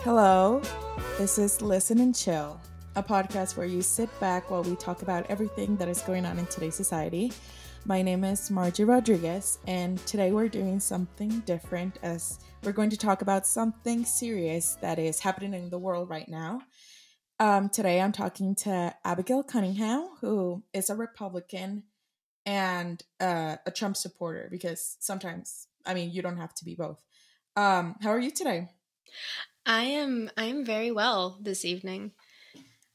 Hello, this is Listen and Chill, a podcast where you sit back while we talk about everything that is going on in today's society. My name is Margie Rodriguez, and today we're doing something different as we're going to talk about something serious that is happening in the world right now. Today I'm talking to Abigail Cunningham, who is a Republican and a Trump supporter, because sometimes, you don't have to be both. How are you today? I am very well this evening.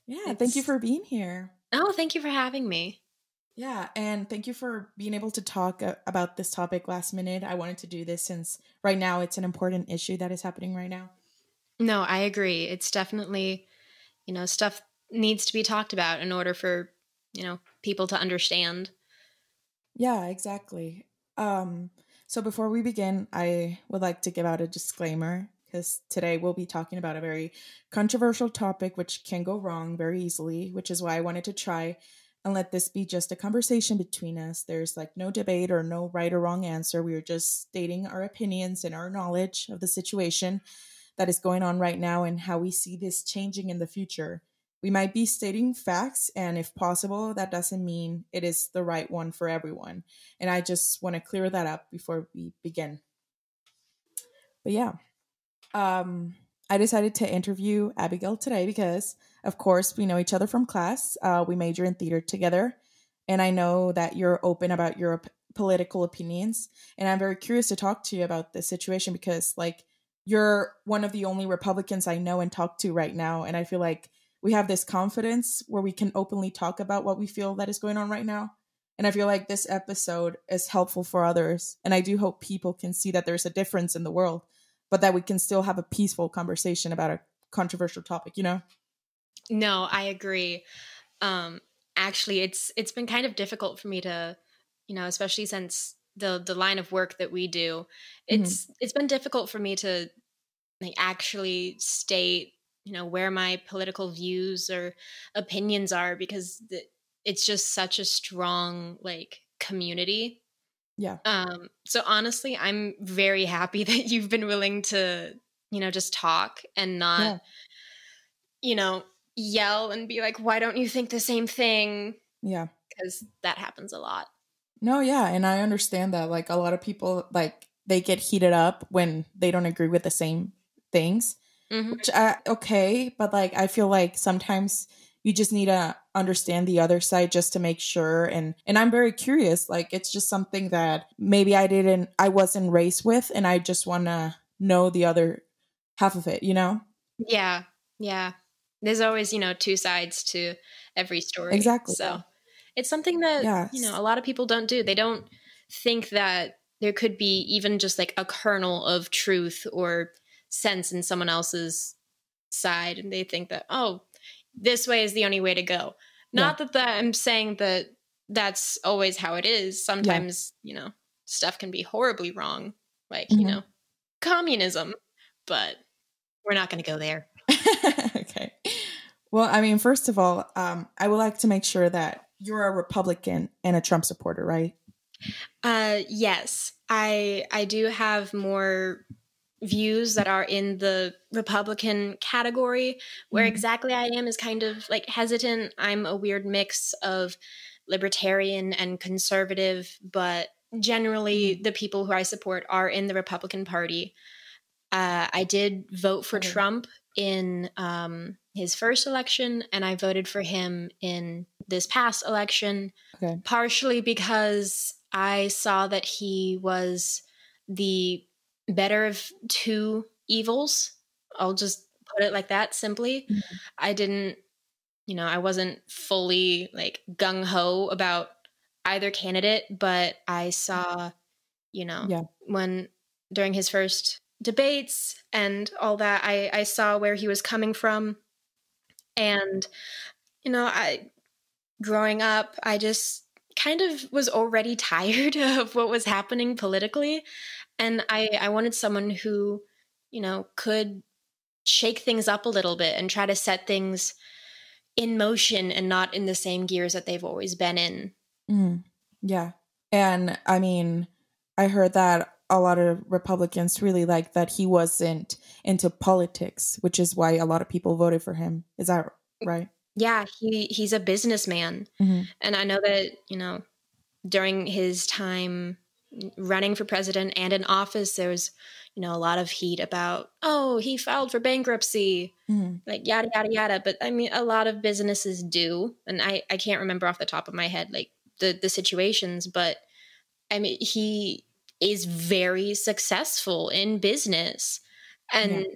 Yeah, thank you for being here. Oh, thank you for having me. Yeah, and thank you for being able to talk about this topic last minute. I wanted to do this since right now it's an important issue that is happening right now. No, I agree. It's definitely, stuff needs to be talked about in order for, people to understand. Yeah, exactly. So before we begin, I would like to give out a disclaimer because today we'll be talking about a very controversial topic which can go wrong very easily, which is why I wanted to try and let this be just a conversation between us. There's like no debate or no right or wrong answer. We are just stating our opinions and our knowledge of the situation that is going on right now and how we see this changing in the future. We might be stating facts, and if possible, that doesn't mean it is the right one for everyone. And I just want to clear that up before we begin. But yeah, I decided to interview Abigail today because, of course, we know each other from class. We major in theater together, and I know that you're open about your political opinions. And I'm very curious to talk to you about this situation because, like, you're one of the only Republicans I know and talk to right now, and I feel like we have this confidence where we can openly talk about what we feel that is going on right now. And I feel like this episode is helpful for others. And I do hope people can see that there's a difference in the world, but that we can still have a peaceful conversation about a controversial topic, you know? No, I agree. Actually, it's been kind of difficult for me to, especially since the line of work that we do, it's been difficult for me to actually state where my political views or opinions are because it's just such a strong community. Yeah. So honestly, I'm very happy that you've been willing to just talk and not yell and be like, why don't you think the same thing? Yeah. Because that happens a lot. No, yeah, and I understand that. Like, a lot of people, like, they get heated up when they don't agree with the same things. Which okay, but like I feel like sometimes you just need to understand the other side just to make sure. And I'm very curious. Like, it's just something that maybe I wasn't raised with, and I just want to know the other half of it, you know? Yeah. There's always two sides to every story. Exactly. So it's something that a lot of people don't do. They don't think that there could be even just like a kernel of truth or sense in someone else's side, and they think that, oh, this way is the only way to go. Not that I'm saying that that's always how it is. Sometimes stuff can be horribly wrong, like communism, but we're not going to go there. Okay. Well, I mean, first of all, I would like to make sure that you're a Republican and a Trump supporter, right? Yes, I do have more views that are in the Republican category. Where exactly I am is kind of like hesitant. I'm a weird mix of libertarian and conservative, but generally the people who I support are in the Republican Party. I did vote for Trump in his first election, and I voted for him in this past election, partially because I saw that he was the better of two evils. I'll just put it like that simply. I didn't, I wasn't fully like gung-ho about either candidate, but I saw, when during his first debates and all that, I saw where he was coming from. And, growing up, I just kind of was already tired of what was happening politically. And I wanted someone who, could shake things up a little bit and try to set things in motion and not in the same gears that they've always been in. Yeah. And I mean, I heard that a lot of Republicans really liked that he wasn't into politics, which is why a lot of people voted for him. Is that right? Yeah, he's a businessman. Mm-hmm. And I know that, during his time running for president and in office, there was, a lot of heat about, oh, he filed for bankruptcy, Mm-hmm. like yada, yada, yada. But I mean, a lot of businesses do. And I can't remember off the top of my head, like the situations, but I mean, he is very successful in business. And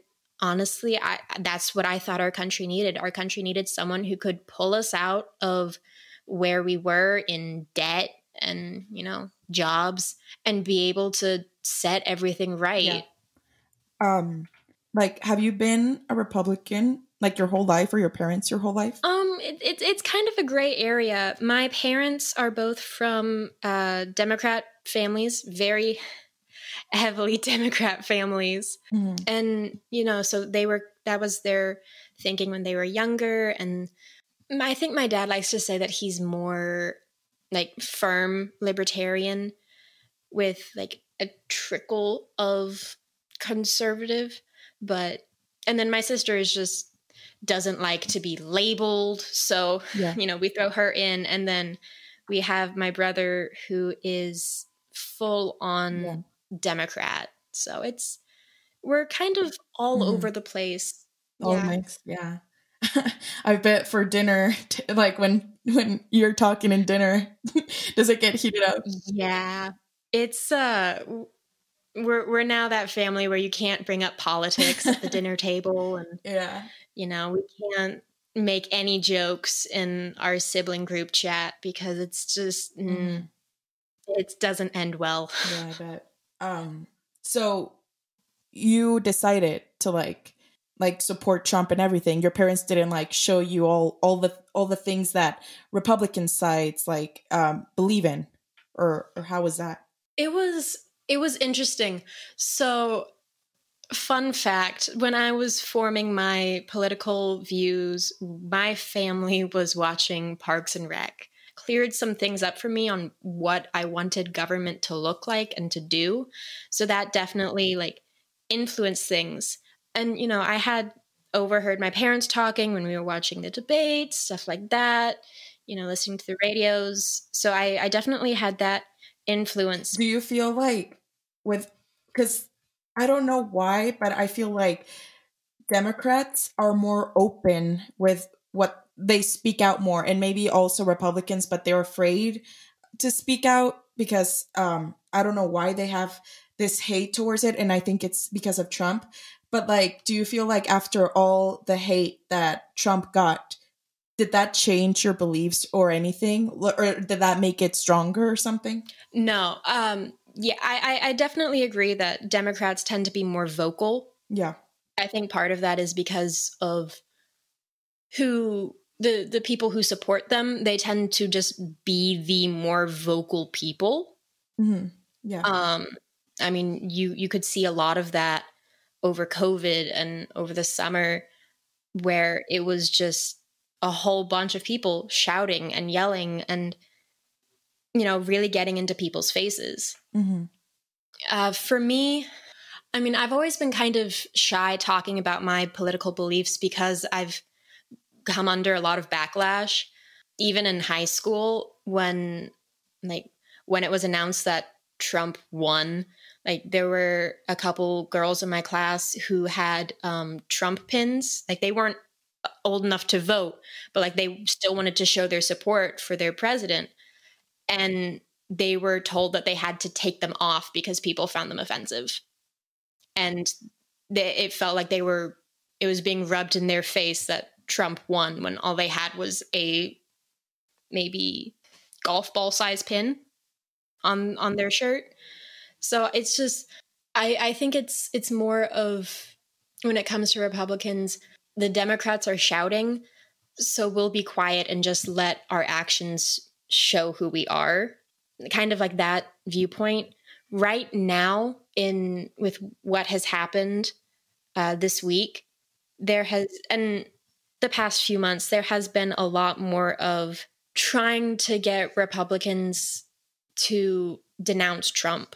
honestly, that's what I thought our country needed. Our country needed someone who could pull us out of where we were in debt and, jobs, and be able to set everything right. Like, have you been a Republican like your whole life, or your parents your whole life? It's kind of a gray area. My parents are both from Democrat families, very heavily Democrat families. Mm-hmm. And, so that was their thinking when they were younger. And I think my dad likes to say that he's more like firm libertarian with like a trickle of conservative. And then my sister is just doesn't like to be labeled. So, we throw her in. And then we have my brother who is full on Democrat. So we're kind of all over the place. All mixed, yeah. I bet for dinner, like when you're talking in dinner, does it get heated up? Yeah, it's we're now that family where you can't bring up politics at the dinner table, and we can't make any jokes in our sibling group chat because it's just it doesn't end well. Yeah, I bet. So you decided to like support Trump and everything. Your parents didn't like show you all the things that Republican sides like believe in, or how was that? It was interesting. So, fun fact, when I was forming my political views, my family was watching Parks and Rec. Cleared some things up for me on what I wanted government to look like and to do. So that definitely like influenced things. And, I had overheard my parents talking when we were watching the debates, stuff like that, listening to the radios. So I definitely had that influence. Do you feel like because I don't know why, but I feel like Democrats are more open with what they speak out more, and maybe also Republicans, but they're afraid to speak out because I don't know why they have this hate towards it, and I think it's because of Trump. But like, do you feel like after all the hate that Trump got, did that change your beliefs or anything, or did that make it stronger or something? No. Yeah, I definitely agree that Democrats tend to be more vocal. Yeah. I think part of that is because of who the people who support them. They tend to just be the more vocal people. Mm-hmm. Yeah. I mean, you could see a lot of that over COVID and over the summer, where it was just a whole bunch of people shouting and yelling and, really getting into people's faces. Mm-hmm. For me, I mean, I've always been kind of shy talking about my political beliefs because I've come under a lot of backlash, even in high school when it was announced that Trump won. Like, there were a couple girls in my class who had Trump pins. Like, they weren't old enough to vote, but like they still wanted to show their support for their president. And they were told that they had to take them off because people found them offensive. And it felt like it was being rubbed in their face that Trump won when all they had was a maybe golf ball size pin on their shirt. So it's just, I think it's more of, when it comes to Republicans, the Democrats are shouting, so we'll be quiet and just let our actions show who we are. Kind of like that viewpoint. Right now, with what has happened this week, and the past few months, there has been a lot more of trying to get Republicans to denounce Trump.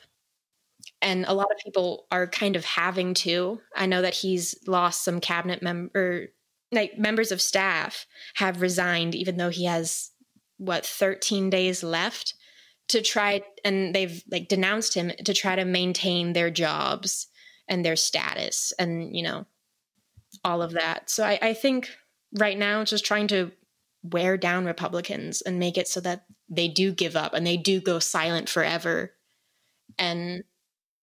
And a lot of people are kind of having to. I know that he's lost some cabinet members of staff have resigned, even though he has 13 days left to try, and they've like denounced him to try to maintain their jobs and their status and, all of that. So I think right now it's just trying to wear down Republicans and make it so that they do give up and they do go silent forever. And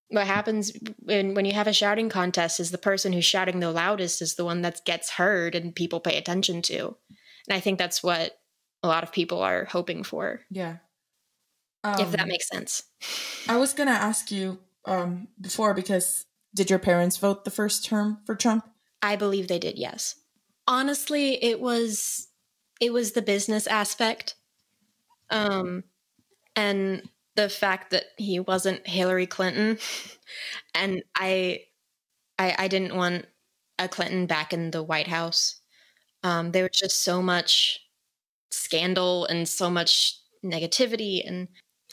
what happens when you have a shouting contest is the person who's shouting the loudest is the one that gets heard and people pay attention to. And I think that's what a lot of people are hoping for. Yeah. If that makes sense. I was going to ask you before, because did your parents vote the first term for Trump? I believe they did, yes. Honestly, it was the business aspect. And the fact that he wasn't Hillary Clinton. And I didn't want a Clinton back in the White House. There was just so much scandal and so much negativity. And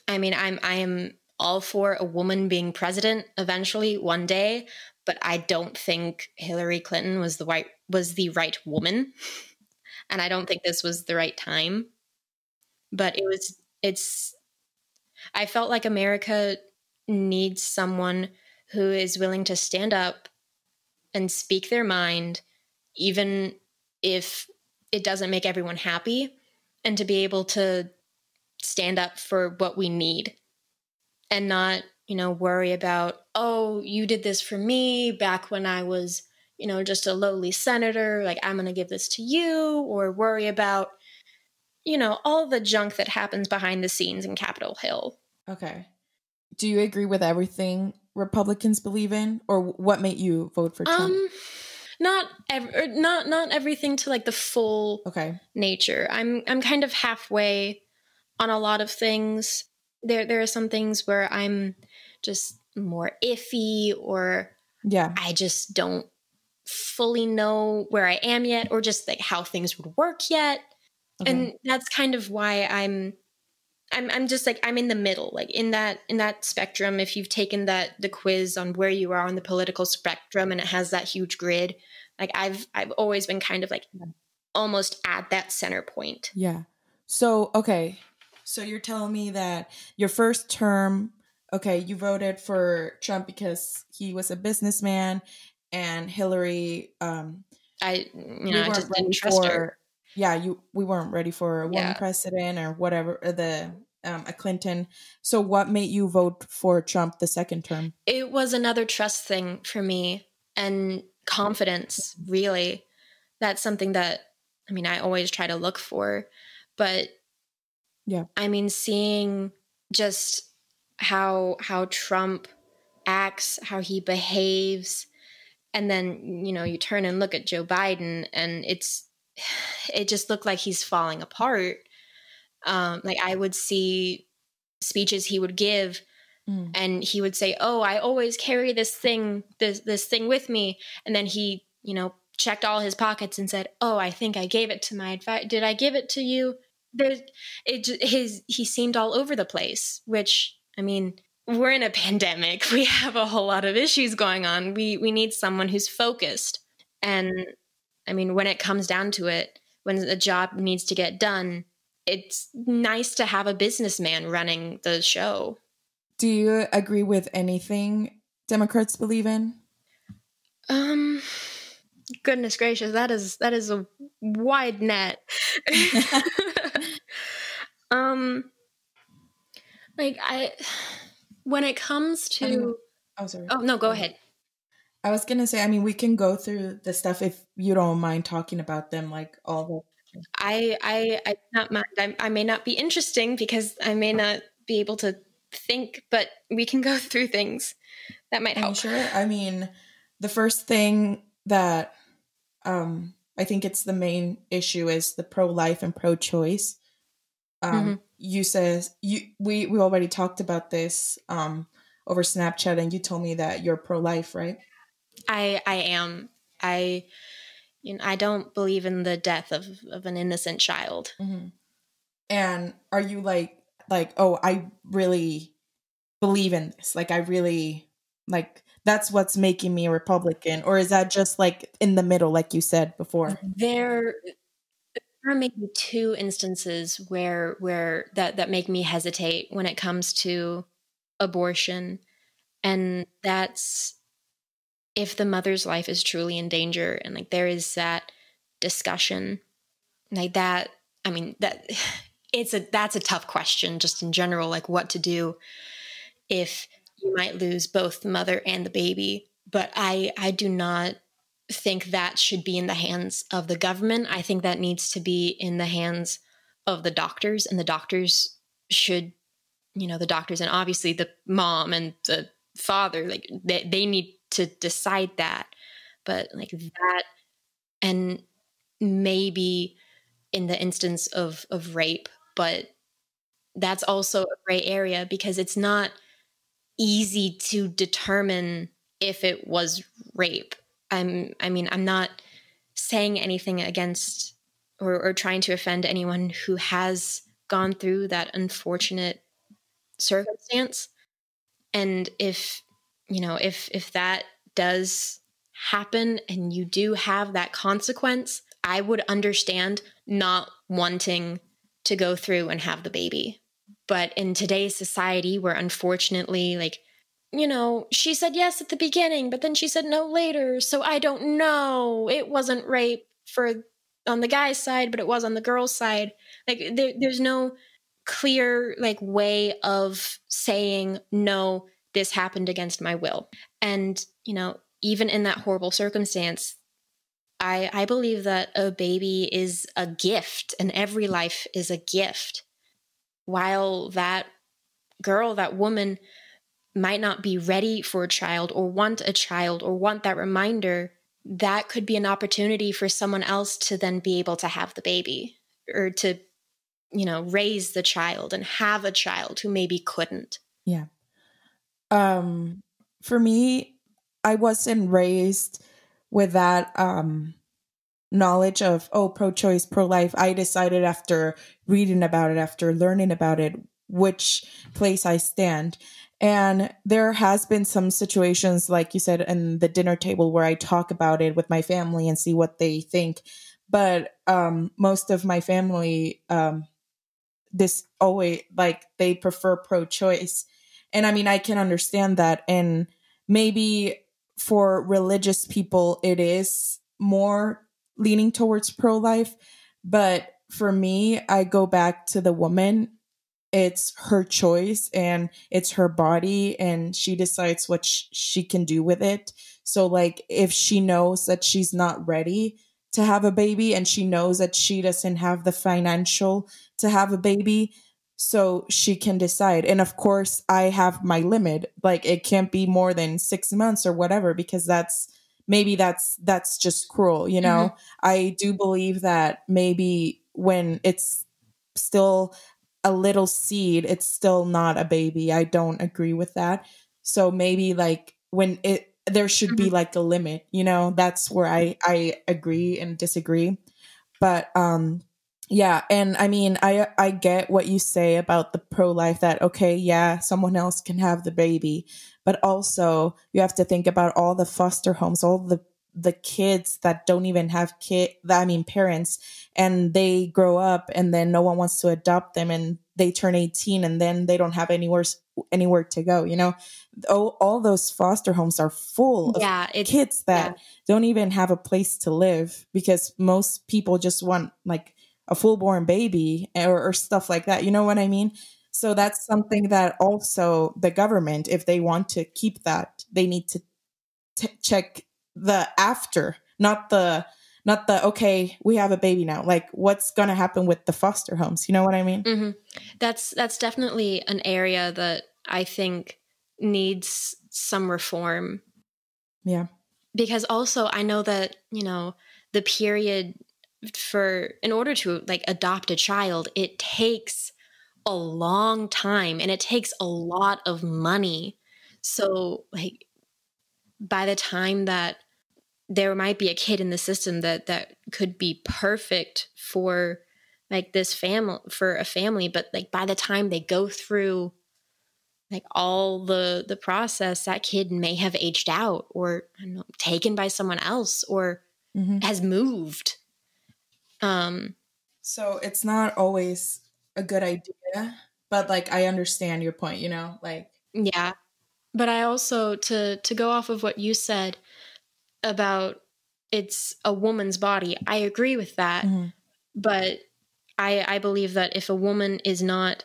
I mean, I am all for a woman being president eventually one day, but I don't think Hillary Clinton was the right woman. And I don't think this was the right time. But I felt like America needs someone who is willing to stand up and speak their mind, even if it doesn't make everyone happy, and to be able to stand up for what we need and not, worry about, oh, you did this for me back when I was, just a lowly senator, like I'm going to give this to you, or worry about, all the junk that happens behind the scenes in Capitol Hill. Okay. Do you agree with everything Republicans believe in, or what made you vote for Trump? Not everything to like the full nature. I'm kind of halfway on a lot of things. There are some things where I'm just more iffy, or I just don't fully know where I am yet, or just like how things would work yet. Okay. And that's kind of why I'm just like, I'm in the middle, like in that spectrum. If you've taken the quiz on where you are on the political spectrum and it has that huge grid, like I've always been kind of like almost at that center point. Yeah. So, okay. So you're telling me that your first term, you voted for Trump because he was a businessman, and Hillary, I just didn't trust her. Yeah, we weren't ready for a woman president or whatever, a Clinton. So what made you vote for Trump the second term? It was another trust thing for me, and confidence, really. That's something that, I always try to look for. But, seeing just how Trump acts, how he behaves, and then, you turn and look at Joe Biden, and it just looked like he's falling apart. Like I would see speeches he would give, and he would say, "Oh, I always carry this thing with me," and then he, checked all his pockets and said, "Oh, I think I gave it to my advisor. Did I give it to you?" He seemed all over the place. Which, we're in a pandemic. We have a whole lot of issues going on. We need someone who's focused. And when it comes down to it, when the job needs to get done, it's nice to have a businessman running the show. Do you agree with anything Democrats believe in? Goodness gracious, that is a wide net. When it comes to, sorry. Oh no, go ahead. I was gonna say, we can go through the stuff if you don't mind talking about them, like all the. I not mind. I may not be interesting because I may not be able to think, but we can go through things that might help. Sure. The first thing that I think it's the main issue is the pro-life and pro-choice. You says we already talked about this over Snapchat, and you told me that you're pro-life, right? I am. I don't believe in the death of an innocent child. Mm-hmm. And are you like, oh, I really believe in this. Like, I really Like that's what's making me a Republican, or is that just like in the middle, like you said before? There are maybe two instances where that make me hesitate when it comes to abortion, and that's if the mother's life is truly in danger, and like there is that discussion like that. I mean, that that's a tough question just in general, like what to do if you might lose both the mother and the baby. But I do not think that should be in the hands of the government. I think that needs to be in the hands of the doctors, and the doctors should, the doctors and obviously the mom and the father, like they need to decide that. But like that, and maybe in the instance of rape, but that's also a gray area because it's not easy to determine if it was rape. I'm not saying anything against or trying to offend anyone who has gone through that unfortunate circumstance. And if that does happen and you do have that consequence, I would understand not wanting to go through and have the baby. But in today's society, where unfortunately, like, she said yes at the beginning, but then she said no later. So I don't know. It wasn't rape on the guy's side, but it was on the girl's side. Like there's no clear like way of saying no, this happened against my will. And, even in that horrible circumstance, I believe that a baby is a gift and every life is a gift. While that girl, that woman might not be ready for a child or want that reminder, that could be an opportunity for someone else to then be able to have the baby or to, raise the child and have a child who maybe couldn't. Yeah. For me, I wasn't raised with that knowledge of, pro-choice, pro-life. I decided after reading about it, after learning about it, which place I stand. And there has been some situations, like you said, in the dinner table where I talk about it with my family and see what they think. But most of my family, this always like they prefer pro-choice. And I mean, I can understand that. And maybe for religious people, it is more leaning towards pro-life. But for me, I go back to the woman. It's her choice and it's her body, and she decides what she can do with it. So like if she knows that she's not ready to have a baby and she knows that she doesn't have the financial to have a baby, so she can decide. And of course I have my limit, like it can't be more than 6 months or whatever, because that's just cruel, Mm-hmm. I do believe that maybe when it's still a little seed, it's still not a baby. I don't agree with that. So maybe like when there should be Mm-hmm. like a limit, that's where I agree and disagree. But yeah, and I mean I get what you say about the pro-life, that okay, yeah, someone else can have the baby, but also you have to think about all the foster homes, all the kids that don't even have parents, and they grow up and then no one wants to adopt them, and they turn 18 and then they don't have anywhere to go, all those foster homes are full of Yeah, kids yeah. that don't even have a place to live, because most people just want like a full-born baby, or stuff like that, you know what I mean? So that's something that also the government, if they want to keep that, they need to check the after, not the okay, we have a baby now, like what's going to happen with the foster homes, you know what I mean? Mm-hmm. That's definitely an area that I think needs some reform. Yeah. Because also I know that, the period in order to like adopt a child, it takes a long time and it takes a lot of money. So like by the time that there might be a kid in the system that could be perfect for like this family, for a family, but like by the time they go through like all the process, that kid may have aged out or, I don't know, taken by someone else or has moved. So it's not always a good idea, but like I understand your point, you know, like Yeah. But I also, to go off of what you said about it's a woman's body, I agree with that. But I believe that if a woman is not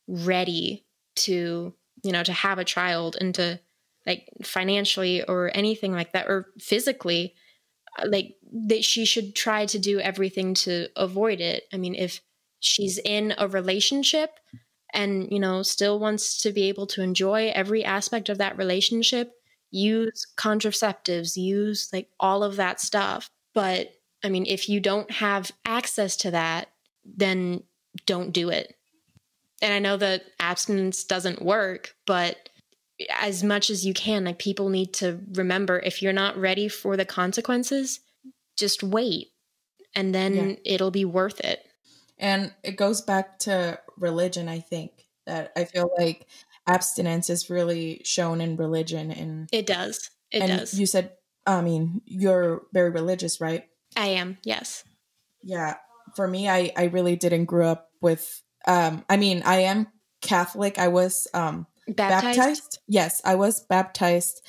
ready to, to have a child and to, like, financially or anything like that, or physically, like, that she should try to do everything to avoid it. I mean, if she's in a relationship and, still wants to be able to enjoy every aspect of that relationship, use contraceptives, use like all of that stuff. But I mean, if you don't have access to that, then don't do it. And I know that abstinence doesn't work, but as much as you can, like, people need to remember, if you're not ready for the consequences, just wait, and then it'll be worth it. And it goes back to religion, I think, that I feel like abstinence is really shown in religion. And it does. You said, I mean, you're very religious, right? I am, yes. Yeah. For me, I really didn't grow up with, I mean, I am Catholic. I was baptized. Yes, I was baptized.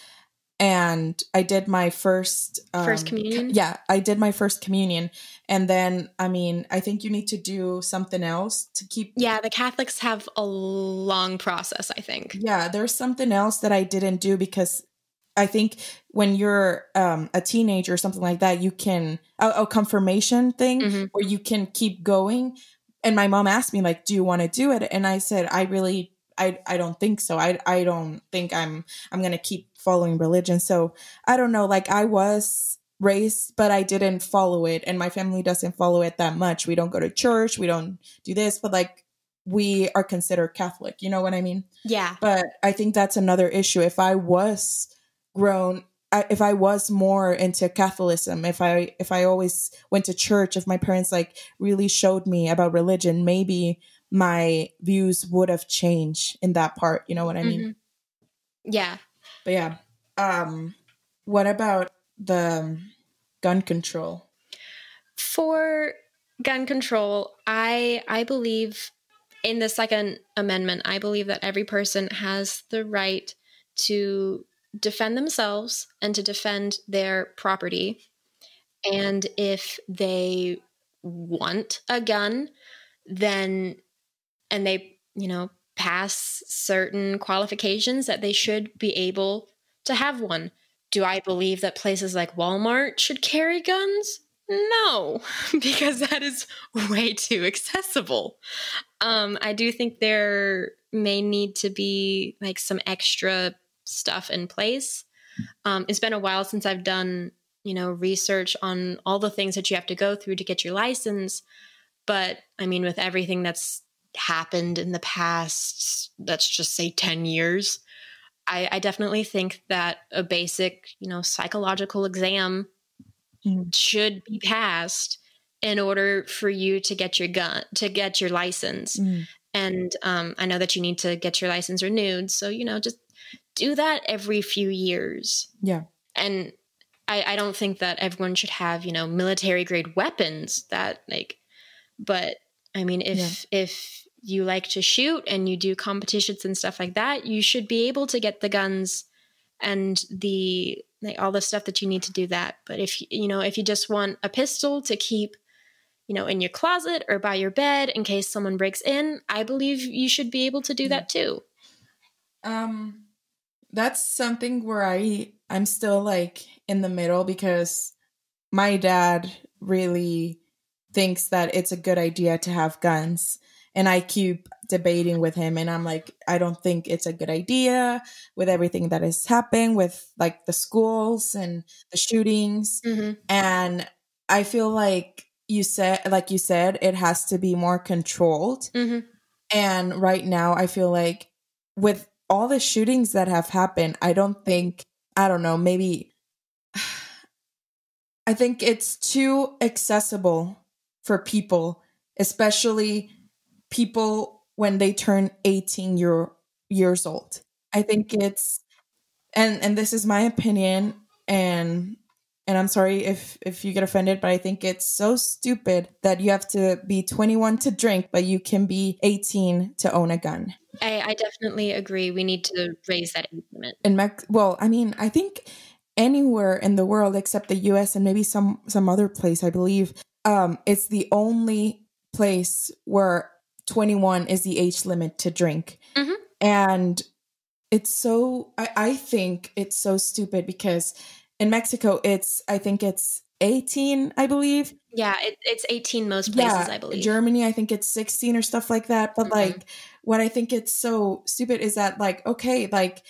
And I did my first communion. Yeah, I did my first communion. And then, I mean, I think you need to do something else to keep. Yeah, the Catholics have a long process, I think. Yeah, there's something else that I didn't do because I think when you're a teenager or something like that, you can a confirmation thing where you can keep going. And my mom asked me, like, do you want to do it? And I said, I don't think so. I don't think I'm going to keep following religion. So I don't know, like, I was raised, but I didn't follow it. And my family doesn't follow it that much. We don't go to church. We don't do this, but like, we are considered Catholic. You know what I mean? Yeah. But I think that's another issue. If I was grown, if I was more into Catholicism, if I always went to church, if my parents like really showed me about religion, maybe my views would have changed in that part. You know what I mean? Yeah. But yeah. What about the gun control? For gun control, I believe in the Second Amendment, I believe that every person has the right to defend themselves and to defend their property. And if they want a gun, then, and they, pass certain qualifications, that they should be able to have one. Do I believe that places like Walmart should carry guns? No, because that is way too accessible. I do think there may need to be like some extra stuff in place. It's been a while since I've done, research on all the things that you have to go through to get your license. But I mean, with everything that's happened in the past, let's just say 10 years, I definitely think that a basic, psychological exam should be passed in order for you to get your license. And I know that you need to get your license renewed. So, just do that every few years. Yeah. And I don't think that everyone should have, military grade weapons but I mean, if you like to shoot and you do competitions and stuff like that, you should be able to get the guns and all the stuff that you need to do that. But if you just want a pistol to keep, in your closet or by your bed in case someone breaks in, I believe you should be able to do that too. That's something where I'm still like in the middle, because my dad really thinks that it's a good idea to have guns. And I keep debating with him, and I'm like, I don't think it's a good idea with everything that has happened with like the schools and the shootings. And I feel like you said, it has to be more controlled. And right now I feel like with all the shootings that have happened, I don't know, maybe I think it's too accessible for people, especially people when they turn 18 years old. I think it's, and this is my opinion, and I'm sorry if you get offended, but I think it's so stupid that you have to be 21 to drink, but you can be 18 to own a gun. I definitely agree. We need to raise that age limit. Well, I mean, I think anywhere in the world except the US and maybe some other place, I believe, it's the only place where 21 is the age limit to drink. Mm-hmm. And it's so, I think it's so stupid because in Mexico, I think it's 18, I believe. Yeah, it's 18 most places, I believe. Germany, I think it's 16 or stuff like that. But like, what I think it's so stupid is that like, okay, like,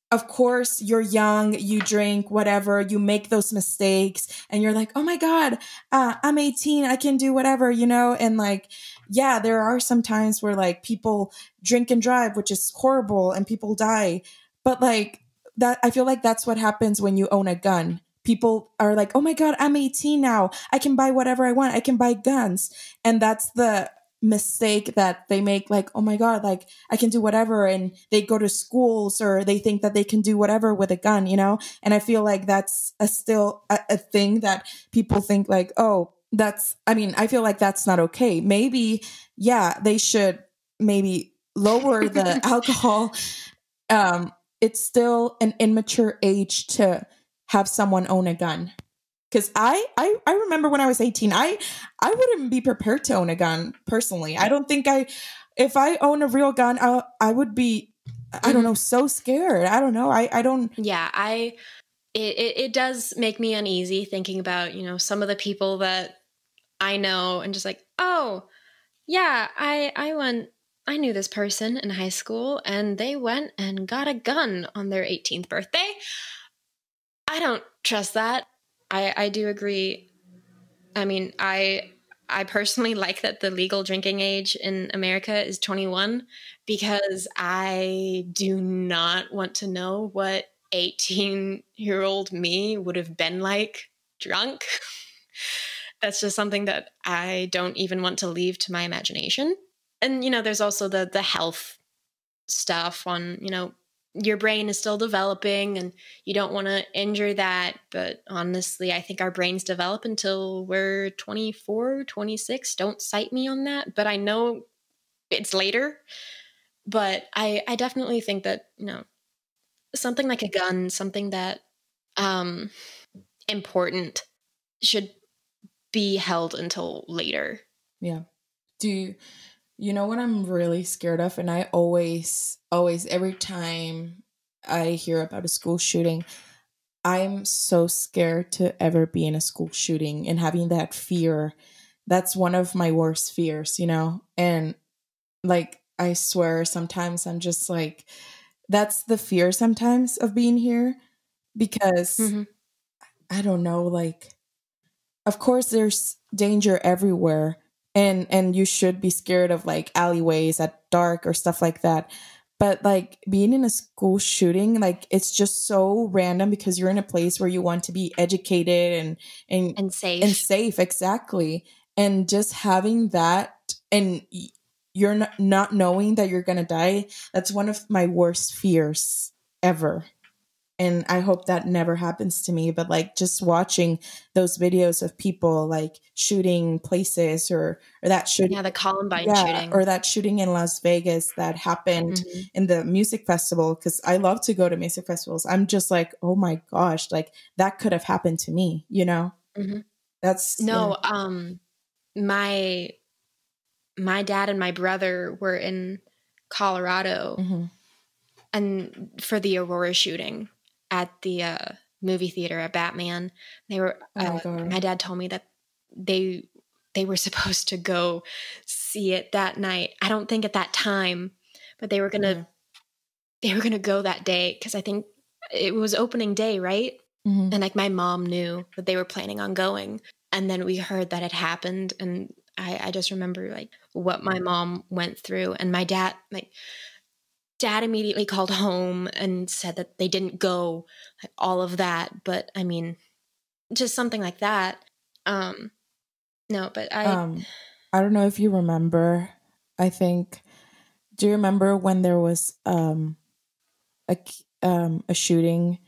of course you're young, you drink, whatever, you make those mistakes and you're like, oh my God, I'm 18, I can do whatever, you know? And like, yeah, there are some times where like people drink and drive, which is horrible and people die. But like that, I feel like that's what happens when you own a gun. People are like, oh my God, I'm 18 now. I can buy whatever I want. I can buy guns. And that's the mistake that they make, like, oh my God, like I can do whatever, and they go to schools or they think that they can do whatever with a gun, you know? And I feel like that's still a thing that people think like, oh, I feel like that's not okay. Maybe, yeah, they should maybe lower the alcohol. It's still an immature age to have someone own a gun. Because I remember when I was 18, I wouldn't be prepared to own a gun personally. I don't think if I own a real gun, I would be, I don't know, so scared. I don't know. I don't. Yeah, it does make me uneasy thinking about, you know, some of the people that I know and just like, oh, yeah, I knew this person in high school and they went and got a gun on their 18th birthday. I don't trust that. I do agree. I mean, I personally like that the legal drinking age in America is 21 because I do not want to know what 18-year-old me would have been like drunk. That's just something that I don't even want to leave to my imagination. And, you know, there's also the health stuff on, you know, your brain is still developing and you don't want to injure that. But honestly, I think our brains develop until we're 24, 26. Don't cite me on that, but I know it's later. But I definitely think that, you know, something like a gun, something that important should be held until later. Yeah. You know what I'm really scared of? And I always, every time I hear about a school shooting, I'm so scared to ever be in a school shooting and having that fear. That's one of my worst fears, you know? And like, I swear sometimes I'm just like, that's the fear sometimes of being here because I don't know, like, of course there's danger everywhere. And you should be scared of like alleyways at dark or stuff like that. But like being in a school shooting, like it's just so random because you're in a place where you want to be educated and safe. And safe, exactly. And just having that and you're not knowing that you're going to die, that's one of my worst fears ever. And I hope that never happens to me. But like just watching those videos of people like shooting places or that shooting. Yeah, the Columbine shooting. Or that shooting in Las Vegas that happened in the music festival. Because I love to go to music festivals. I'm just like, oh my gosh, like that could have happened to me, you know? That's no, my dad and my brother were in Colorado and for the Aurora shooting at the movie theater at Batman. They were my dad told me that they were supposed to go see it that night. I don't think at that time, but they were gonna go that day because I think it was opening day, right? And like my mom knew that they were planning on going, and then we heard that it happened, and I just remember like what my mom went through, and my dad immediately called home and said that they didn't go, like, all of that. But I mean, just something like that. No, but I don't know if you remember, I think Do you remember when there was a shooting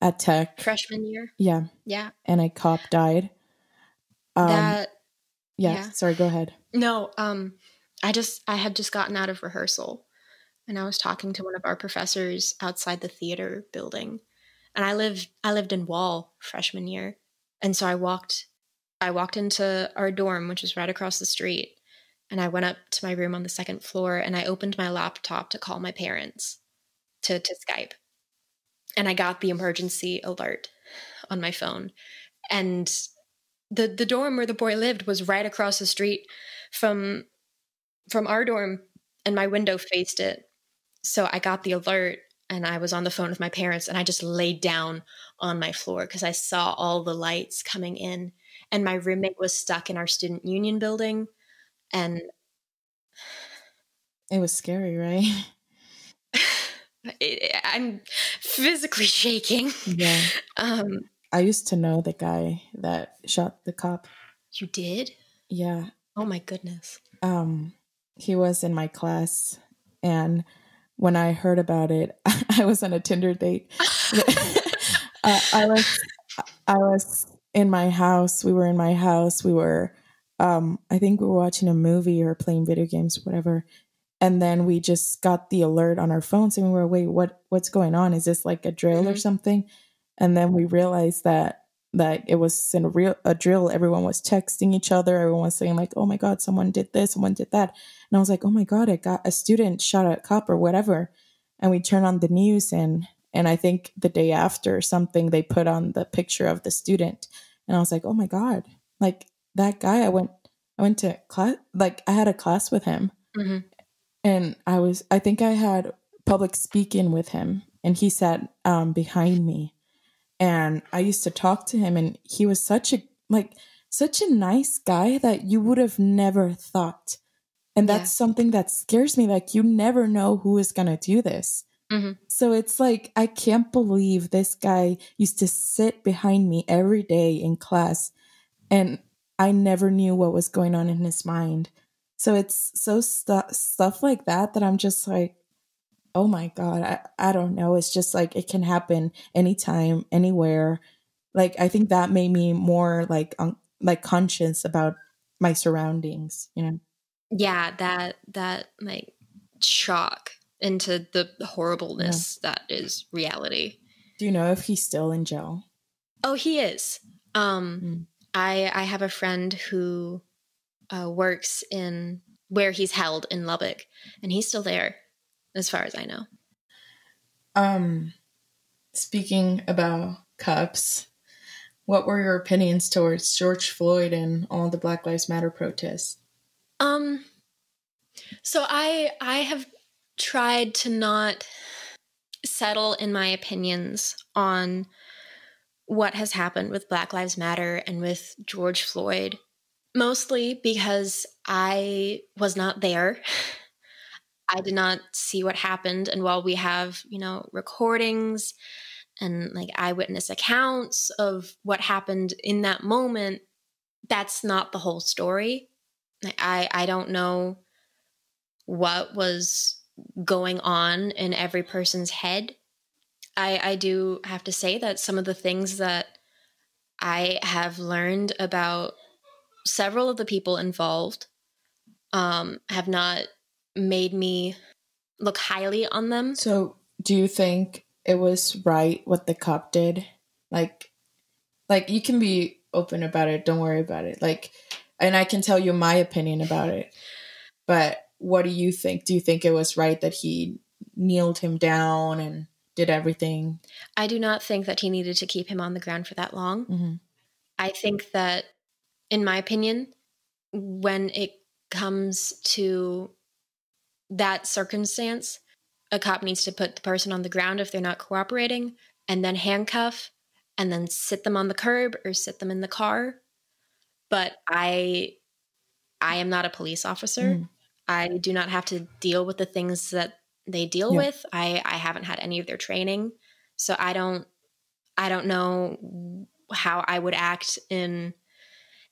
at Tech? Freshman year. Yeah. Yeah. And a cop died. That Yeah. Sorry, go ahead. No, I had just gotten out of rehearsal and I was talking to one of our professors outside the theater building. And I lived in Wall freshman year. And so I walked into our dorm, which was right across the street, and I went up to my room on the second floor and I opened my laptop to call my parents to Skype. And I got the emergency alert on my phone. And the dorm where the boy lived was right across the street from our dorm, and my window faced it. So I got the alert and I was on the phone with my parents and I just laid down on my floor because I saw all the lights coming in, and my roommate was stuck in our student union building. And it was scary, right? I'm physically shaking. Yeah. I used to know the guy that shot the cop. You did? Yeah. Oh my goodness. He was in my class, and when I heard about it, I was on a Tinder date. I was in my house. We were in my house. We were, I think we were watching a movie or playing video games, whatever. And then we just got the alert on our phones, and we were, wait, what's going on? Is this like a drill or something? And then we realized that it was a drill. Everyone was texting each other. Everyone was saying like, oh my God, someone did this, someone did that. And I was like, oh my God, I got a student shot at a cop or whatever. And we turned on the news, and I think the day after or something, they put on the picture of the student. And I was like, oh my God, like that guy, I went to class, like I had a class with him. Mm-hmm. And I think I had public speaking with him, and he sat behind me. And I used to talk to him, and he was such a nice guy that you would have never thought. And that's something that scares me. Like, you never know who is going to do this. Mm-hmm. So it's like, I can't believe this guy used to sit behind me every day in class, and I never knew what was going on in his mind. So it's so stuff like that I'm just like, oh my God, I don't know. It's just like, it can happen anytime, anywhere. Like, I think that made me more like conscious about my surroundings, you know? Yeah, that like shock into the horribleness that is reality. Do you know if he's still in jail? Oh, he is. I have a friend who works in where he's held in Lubbock, and he's still there, as far as I know. Speaking about cops, what were your opinions towards George Floyd and all the Black Lives Matter protests? So I have tried to not settle in my opinions on what has happened with Black Lives Matter and with George Floyd, mostly because I was not there. I did not see what happened. And while we have, recordings and like eyewitness accounts of what happened in that moment, that's not the whole story. I don't know what was going on in every person's head. I do have to say that some of the things that I have learned about several of the people involved have not made me look highly on them. So do you think it was right what the cop did? Like you can be open about it. Don't worry about it. And I can tell you my opinion about it. But what do you think? Do you think it was right that he kneeled him down and did everything? I do not think that he needed to keep him on the ground for that long. Mm-hmm. I think that, in my opinion, when it comes to that circumstance, a cop needs to put the person on the ground if they're not cooperating, and then handcuff, and then sit them on the curb or sit them in the car. But I am not a police officer. Mm. I do not have to deal with the things that they deal with. I haven't had any of their training. So I don't know how I would act in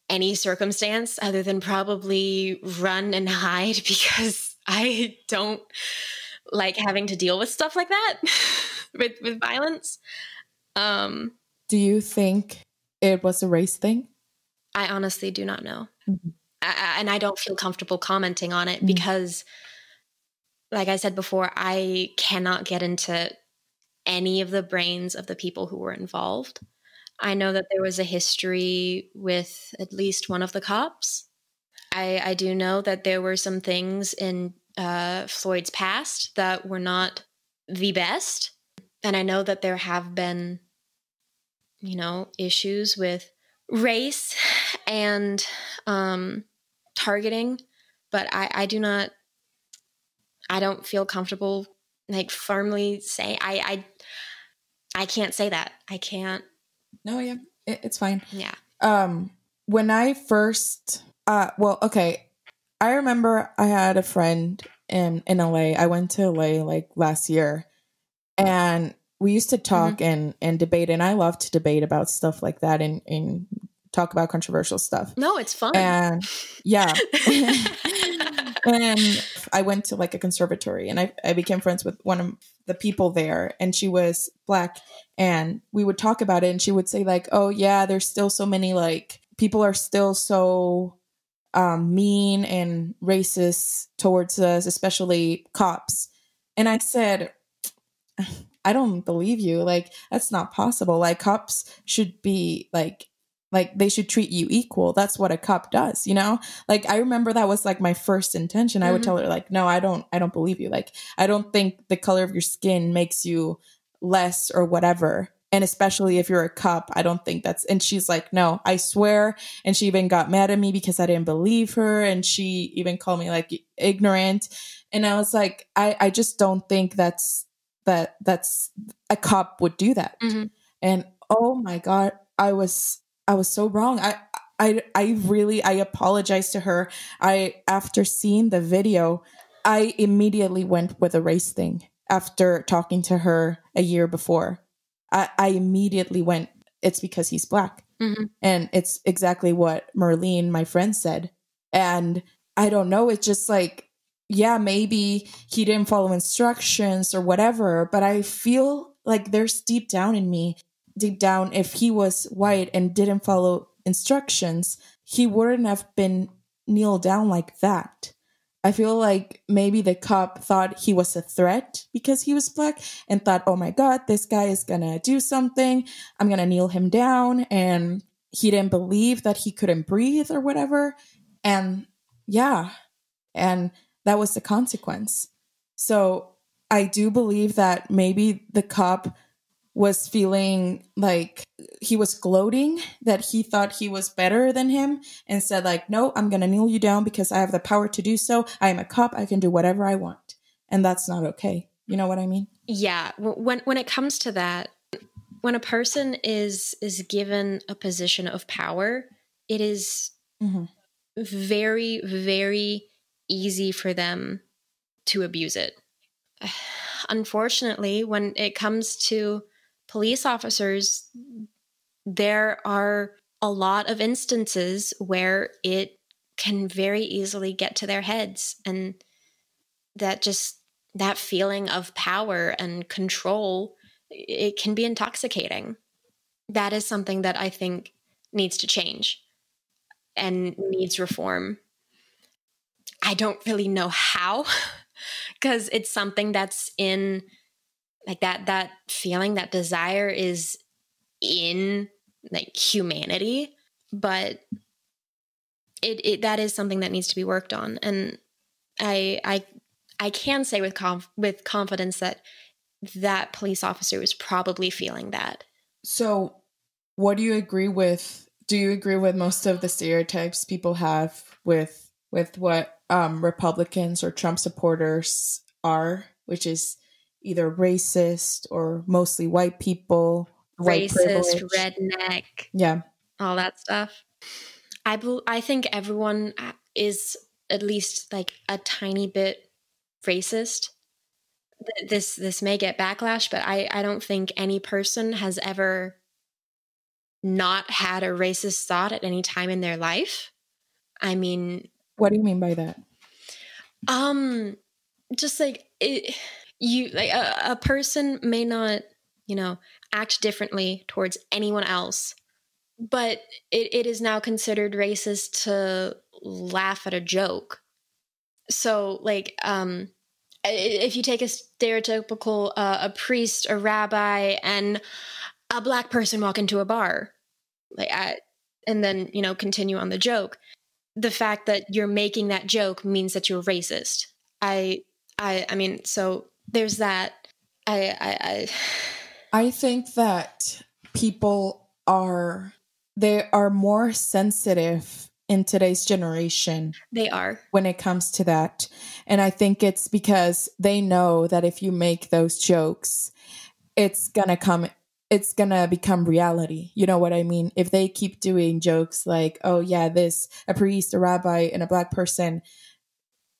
any circumstance other than probably run and hide, because I don't like having to deal with stuff like that with violence. Do you think it was a race thing? I honestly do not know. Mm-hmm. And I don't feel comfortable commenting on it because, like I said before, I cannot get into any of the brains of the people who were involved. I know that there was a history with at least one of the cops. I do know that there were some things in Floyd's past that were not the best. And I know that there have been, issues with race and targeting, but I don't feel comfortable like firmly saying I can't say that. I can't. No, yeah, it's fine. Yeah. When I first, okay, I remember I had a friend in LA. I went to LA like last year, and we used to talk and debate, and I love to debate about stuff like that and talk about controversial stuff. No, it's fun. And yeah. And I went to like a conservatory, and I became friends with one of the people there, and she was Black, and we would talk about it, and she would say like, oh yeah, there's still so many, like, people are still so mean and racist towards us, especially cops. And I said, I don't believe you. Like, that's not possible. Like, cops should be like they should treat you equal. That's what a cop does, Like, I remember that was like my first intention. I would tell her like, no, I don't believe you. Like, I don't think the color of your skin makes you less or whatever. And especially if you're a cop, I don't think that's, and she's like, no, I swear. And she even got mad at me because I didn't believe her. And she even called me like ignorant. And I was like, I just don't think that's a cop would do that. And oh my God, I was so wrong. I apologized to her. After seeing the video, I immediately went with a race thing after talking to her a year before. I immediately went, it's because he's Black. And it's exactly what Merlene, my friend, said. And I don't know, it's just like, yeah, maybe he didn't follow instructions or whatever, but I feel like there's deep down, if he was white and didn't follow instructions, he wouldn't have been kneeled down like that. I feel like maybe the cop thought he was a threat because he was Black and thought, oh my God, this guy is going to do something. I'm going to kneel him down. And he didn't believe that he couldn't breathe or whatever. And yeah, and that was the consequence. So I do believe that maybe the cop was feeling like he was gloating, that he thought he was better than him, and said like, no, I'm going to kneel you down because I have the power to do so. I am a cop. I can do whatever I want. And that's not okay. You know what I mean? Yeah. When it comes to that, when a person is given a position of power, it is very, very easy for them to abuse it. Unfortunately, when it comes to police officers, there are a lot of instances where it can very easily get to their heads, and that feeling of power and control, it can be intoxicating. That is something that I think needs to change and needs reform. I don't really know how, because it's something that's in like that feeling, that desire is in like humanity, but that is something that needs to be worked on. And I can say with confidence that police officer was probably feeling that. So what do you agree with? Do you agree with most of the stereotypes people have with what Republicans or Trump supporters are, which is either racist or mostly white people, white racist, privilege, redneck, yeah, all that stuff? I think everyone is at least like a tiny bit racist. This may get backlash, but I don't think any person has ever not had a racist thought at any time in their life. I mean, what do you mean by that? Just like you like a person may not, act differently towards anyone else, but it is now considered racist to laugh at a joke. So like if you take a stereotypical a priest, a rabbi, and a black person walk into a bar, like and then continue on the joke, the fact that you're making that joke means that you're racist. I mean, so there's that. I think that people they are more sensitive in today's generation. They are. When it comes to that. And I think it's because they know that if you make those jokes, it's going to become reality. You know what I mean? If they keep doing jokes like, oh yeah, a priest, a rabbi, and a black person,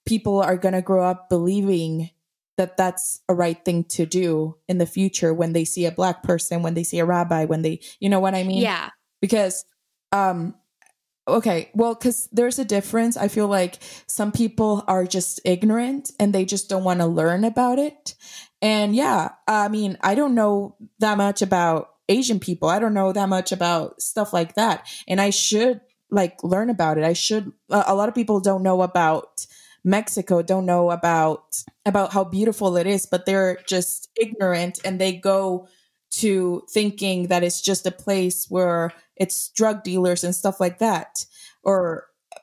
people are going to grow up believing that that's a right thing to do in the future when they see a black person, when they see a rabbi, when they, you know what I mean? Yeah. Because, okay, well, because there's a difference. I feel like some people are just ignorant and they just don't want to learn about it. And yeah, I mean, I don't know that much about Asian people. I don't know that much about stuff like that. And I should like learn about it. A lot of people don't know about Mexico, don't know about how beautiful it is, but they're just ignorant and they go to thinking that it's just a place where it's drug dealers and stuff like that.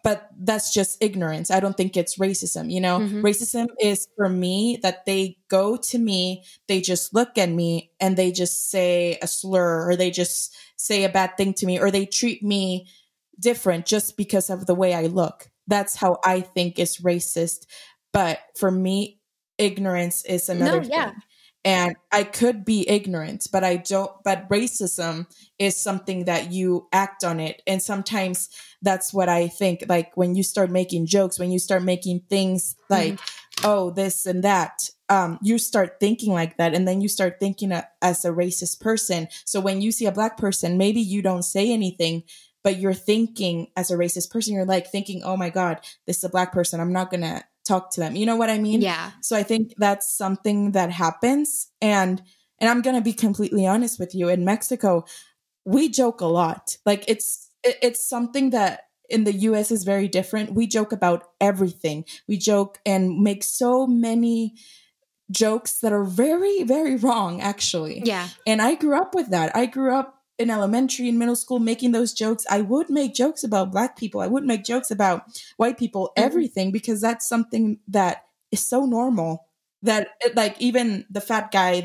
But that's just ignorance. I don't think it's racism. Mm-hmm. Racism is for me that they go to me, they just look at me and they just say a slur or they just say a bad thing to me or they treat me different just because of the way I look. That's how I think is racist. But for me, ignorance is another thing. And I could be ignorant, but I don't. But racism is something that you act on it. And sometimes that's what I think. Like when you start making jokes, when you start making things like, oh, this and that, you start thinking like that. And then you start thinking as a racist person. So when you see a black person, maybe you don't say anything, but you're thinking as a racist person, you're like thinking, oh my God, this is a black person. I'm not going to talk to them. You know what I mean? Yeah. So I think that's something that happens. And I'm going to be completely honest with you. In Mexico, we joke a lot. Like it's something that in the US is very different. We joke about everything. We joke and make so many jokes that are very, very wrong, actually. Yeah. And I grew up with that. I grew up in elementary and middle school making those jokes. I would make jokes about black people. I would make jokes about white people, everything, because that's something that is so normal that like even the fat guy,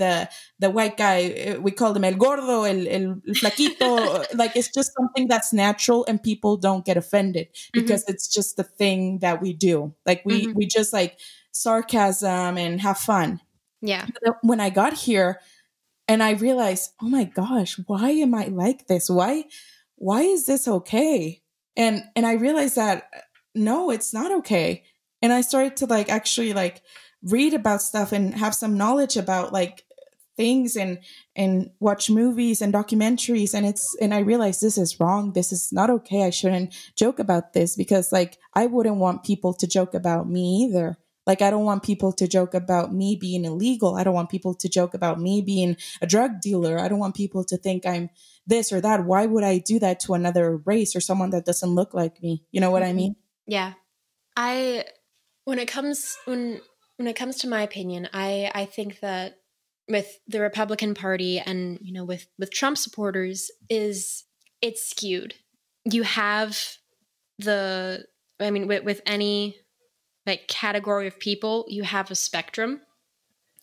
the white guy, we call him el gordo, el flaquito, like it's just something that's natural and people don't get offended because it's just the thing that we do. Like we just like sarcasm and have fun. Yeah. But when I got here, and I realized, oh my gosh, why am I like this? Why is this okay? And I realized that no, it's not okay. And I started to like actually like read about stuff and have some knowledge about like things and watch movies and documentaries. And I realized this is wrong. This is not okay. I shouldn't joke about this because like I wouldn't want people to joke about me either. Like, I don't want people to joke about me being illegal. I don't want people to joke about me being a drug dealer. I don't want people to think I'm this or that. Why would I do that to another race or someone that doesn't look like me? You know what I mean? Yeah. When it comes to my opinion, I think that with the Republican Party and, with Trump supporters it's skewed. You have with any like category of people, you have a spectrum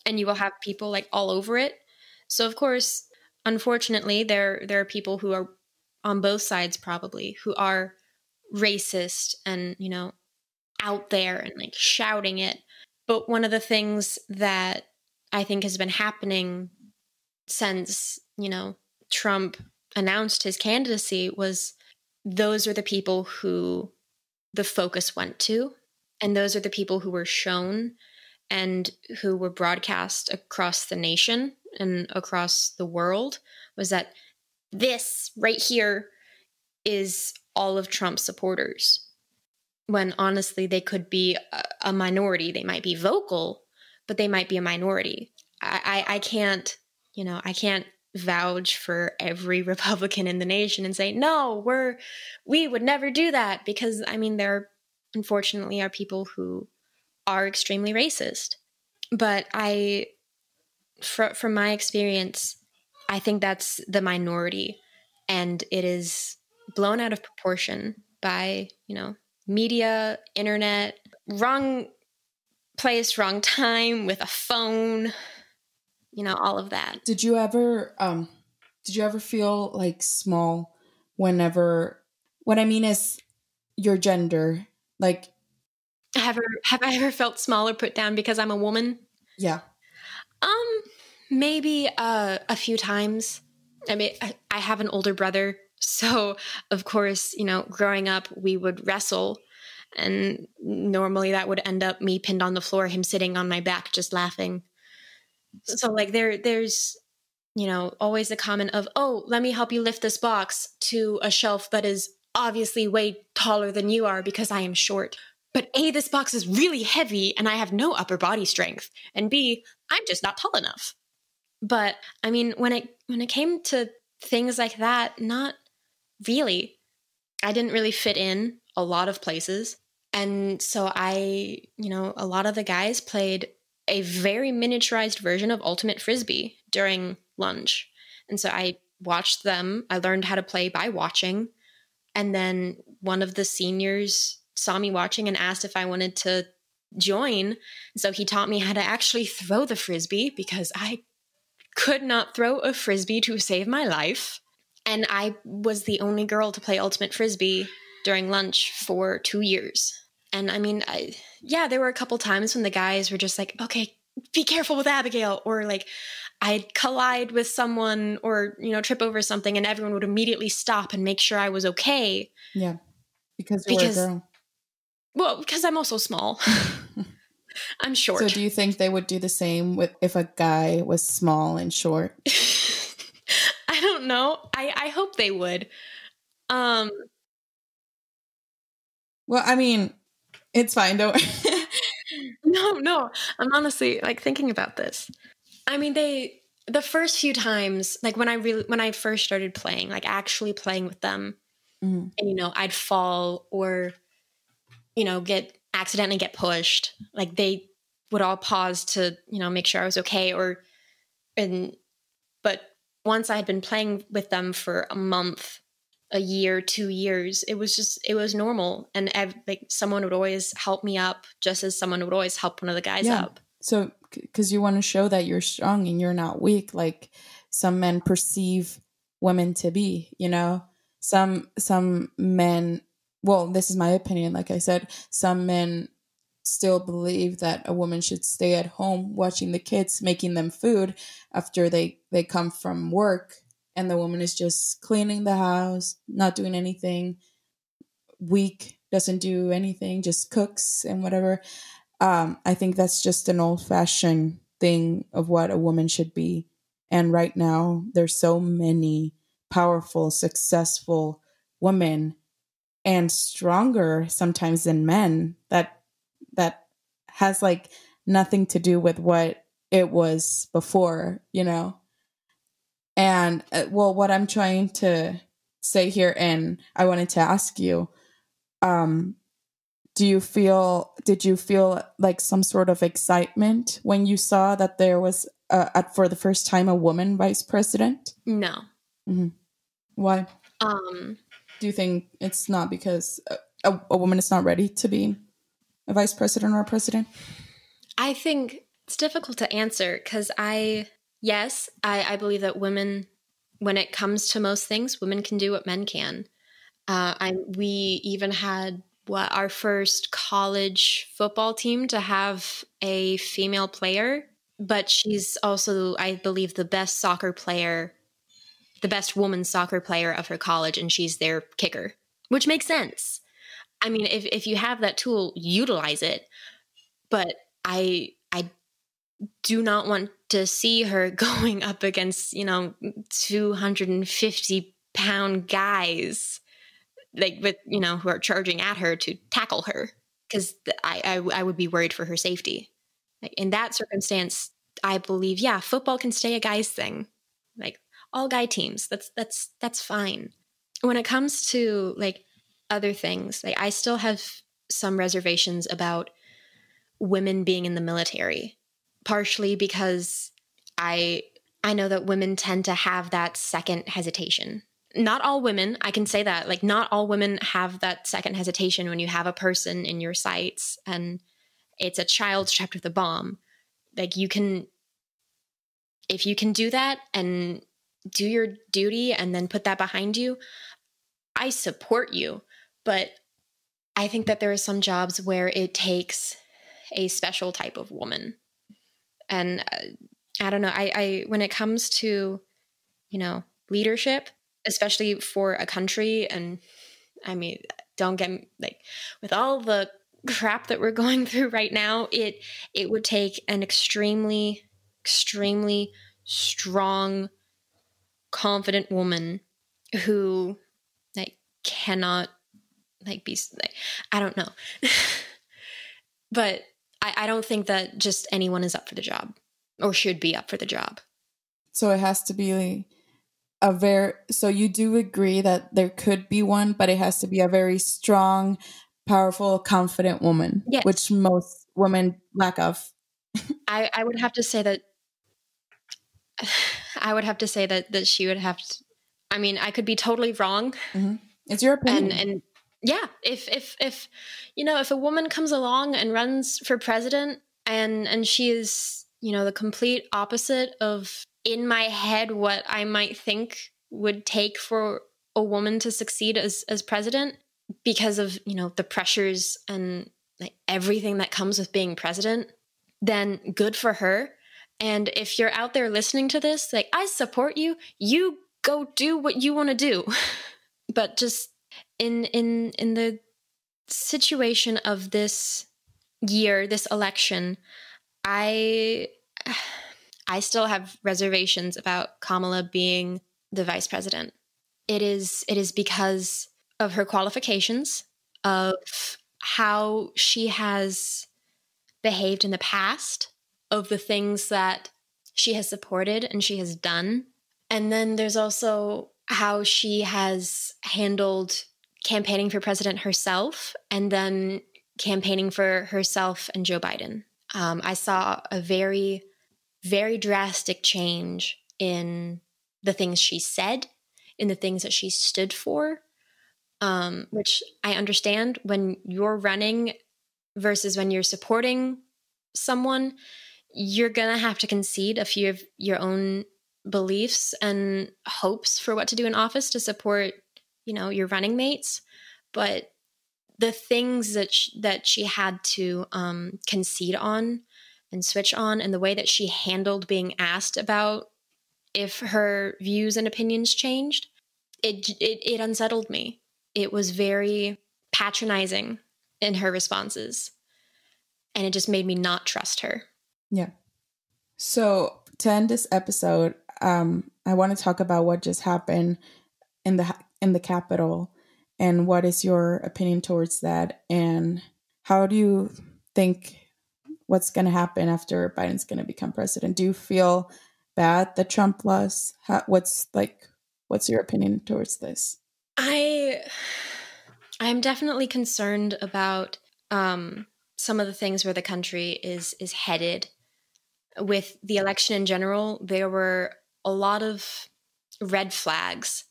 and you will have people like all over it. So of course, unfortunately, there are people who are on both sides probably who are racist and, out there and like shouting it. But one of the things that I think has been happening since, Trump announced his candidacy was those are the people who the focus went to. And those are the people who were shown and who were broadcast across the nation and across the world, was that this right here is all of Trump's supporters. when honestly they could be a minority. They might be vocal, but they might be a minority. I can't, I can't vouch for every Republican in the nation and say, no, we would never do that, because I mean, there unfortunately are people who are extremely racist. But from my experience, I think that's the minority, and it is blown out of proportion by, media, internet, wrong place, wrong time with a phone, all of that. Did you ever feel like small whenever, what I mean is your gender, like have I ever felt small or put down because I'm a woman? Yeah. Maybe a few times. I mean, I have an older brother, so of course, growing up we would wrestle, and normally that would end up me pinned on the floor, him sitting on my back just laughing. So like there's always the comment of, oh, let me help you lift this box to a shelf that is obviously way taller than you are because I am short. But A, this box is really heavy and I have no upper body strength. And B, I'm just not tall enough. But I mean, when it came to things like that, not really. I didn't really fit in a lot of places. And so a lot of the guys played a very miniaturized version of Ultimate Frisbee during lunch. And so I watched them. I learned how to play by watching. And then one of the seniors saw me watching and asked if I wanted to join. So he taught me how to actually throw the Frisbee, because I could not throw a Frisbee to save my life. And I was the only girl to play Ultimate Frisbee during lunch for 2 years. And I mean, there were a couple times when the guys were just like, okay, be careful with Abigail. Or like I'd collide with someone or, trip over something, and everyone would immediately stop and make sure I was okay. Yeah. Because you were a girl. Well, because I'm also small. I'm short. So do you think they would do the same if a guy was small and short? I don't know. I hope they would. Well, I mean, it's fine. Don't. No. I'm honestly like thinking about this. I mean, the first few times, like when I first started playing, like actually playing with them, mm-hmm. and I'd fall or accidentally get pushed. Like they would all pause to make sure I was okay. But once I had been playing with them for a month, a year, 2 years, it was normal, and like someone would always help me up, just as someone would always help one of the guys up. So because you want to show that you're strong and you're not weak, like some men perceive women to be, some men, well, this is my opinion, like I said, some men still believe that a woman should stay at home watching the kids, making them food after they come from work, and the woman is just cleaning the house, not doing anything, weak, doesn't do anything, just cooks and whatever. I think that's just an old-fashioned thing of what a woman should be. And right now, there's so many powerful, successful women, and stronger sometimes than men, that has like nothing to do with what it was before, And what I'm trying to say here, and I wanted to ask you, did you feel like some sort of excitement when you saw that there was for the first time a woman vice president? No. Mm-hmm. Why? Do you think it's not because a woman is not ready to be a vice president or a president? I think it's difficult to answer, because I believe that women, when it comes to most things, women can do what men can. We even had our first college football team to have a female player, but she's also, I believe, the best woman soccer player of her college, and she's their kicker, which makes sense. I mean, if you have that tool, utilize it. But I do not want to see her going up against 250-pound guys like with, who are charging at her to tackle her, because I would be worried for her safety. Like in that circumstance, I believe, yeah, football can stay a guy's thing. Like all guy teams, that's fine. When it comes to like other things, like I still have some reservations about women being in the military, partially because I know that women tend to have that second hesitation. Not all women, I can say that, like not all women have that second hesitation when you have a person in your sights and it's a child strapped with a bomb. Like if you can do that and do your duty and then put that behind you, I support you. But I think that there are some jobs where it takes a special type of woman. And I don't know, I when it comes to, leadership, especially for a country, and I mean, don't get me, like with all the crap that we're going through right now, it would take an extremely, extremely strong, confident woman who like cannot like be like, I don't know. But I don't think that just anyone is up for the job or should be up for the job. So it has to be so you do agree that there could be one, but it has to be a very strong, powerful, confident woman, yes, which most women lack of. I would have to say that that she would have to, I mean, I could be totally wrong. Mm-hmm. It's your opinion. And yeah, if a woman comes along and runs for president and she is, the complete opposite of, in my head, what I might think would take for a woman to succeed as president, because of, the pressures and like everything that comes with being president, then good for her. And if you're out there listening to this, like, I support you, you go do what you want to do. But just in the situation of this year, this election, I still have reservations about Kamala being the vice president. It is because of her qualifications, of how she has behaved in the past, of the things that she has supported and she has done. And then there's also how she has handled campaigning for president herself and then campaigning for herself and Joe Biden. I saw a very, very drastic change in the things she said, in the things that she stood for, which I understand when you're running versus when you're supporting someone, you're going to have to concede a few of your own beliefs and hopes for what to do in office to support, your running mates. But the things that she had to concede on and switch on, and the way that she handled being asked about if her views and opinions changed, it unsettled me. It was very patronizing in her responses, and it just made me not trust her. Yeah. So to end this episode, I want to talk about what just happened in the Capitol, and what is your opinion towards that, and how do you think what's going to happen after Biden's going to become president? Do you feel bad that Trump lost? What's your opinion towards this? I'm definitely concerned about some of the things where the country is headed. With the election in general, there were a lot of red flags.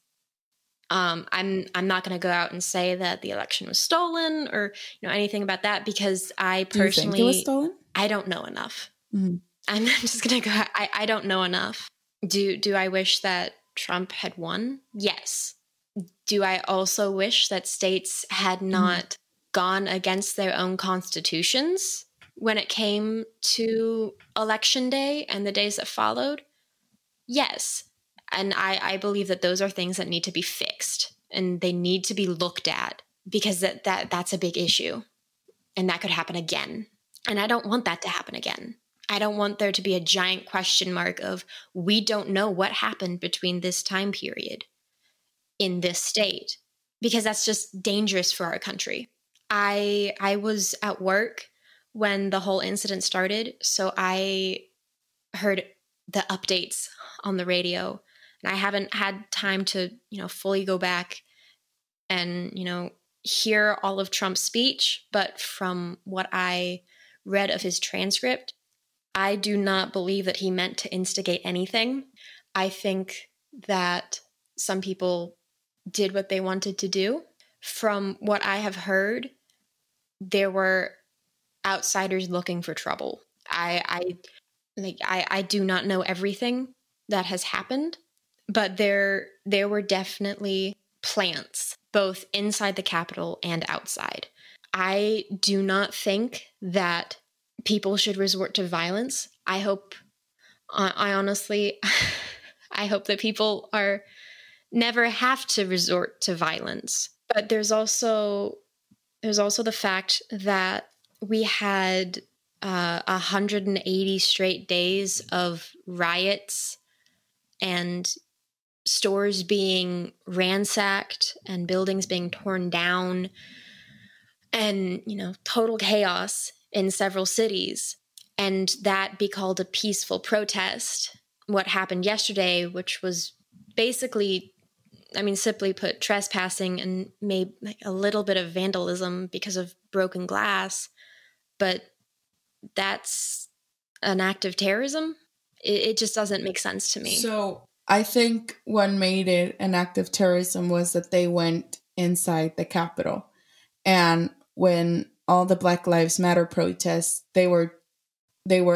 I'm not going to go out and say that the election was stolen or anything about that, because I personally, do you think it was stolen? I don't know enough. Mm-hmm. I'm just going to go. I don't know enough. Do I wish that Trump had won? Yes. Do I also wish that states had not gone against their own constitutions when it came to election day and the days that followed? Yes. And I believe that those are things that need to be fixed and they need to be looked at, because that's a big issue and that could happen again. And I don't want that to happen again. I don't want there to be a giant question mark of, we don't know what happened between this time period in this state. because that's just dangerous for our country. I was at work when the whole incident started, so I heard the updates on the radio, and I haven't had time to, fully go back and, hear all of Trump's speech, but from what I read of his transcript, I do not believe that he meant to instigate anything. I think that some people did what they wanted to do. From what I have heard, there were outsiders looking for trouble. I do not know everything that has happened, but there were definitely plants both inside the Capitol and outside. I do not think that people should resort to violence. I honestly, I hope that people never have to resort to violence. But there's also the fact that we had 180 straight days of riots and stores being ransacked and buildings being torn down and, total chaos in several cities. And that be called a peaceful protest. What happened yesterday, which was basically, simply put, trespassing and maybe like a little bit of vandalism because of broken glass, but that's an act of terrorism. It just doesn't make sense to me. So I think what made it an act of terrorism was that they went inside the Capitol. And when all the Black Lives Matter protests, they were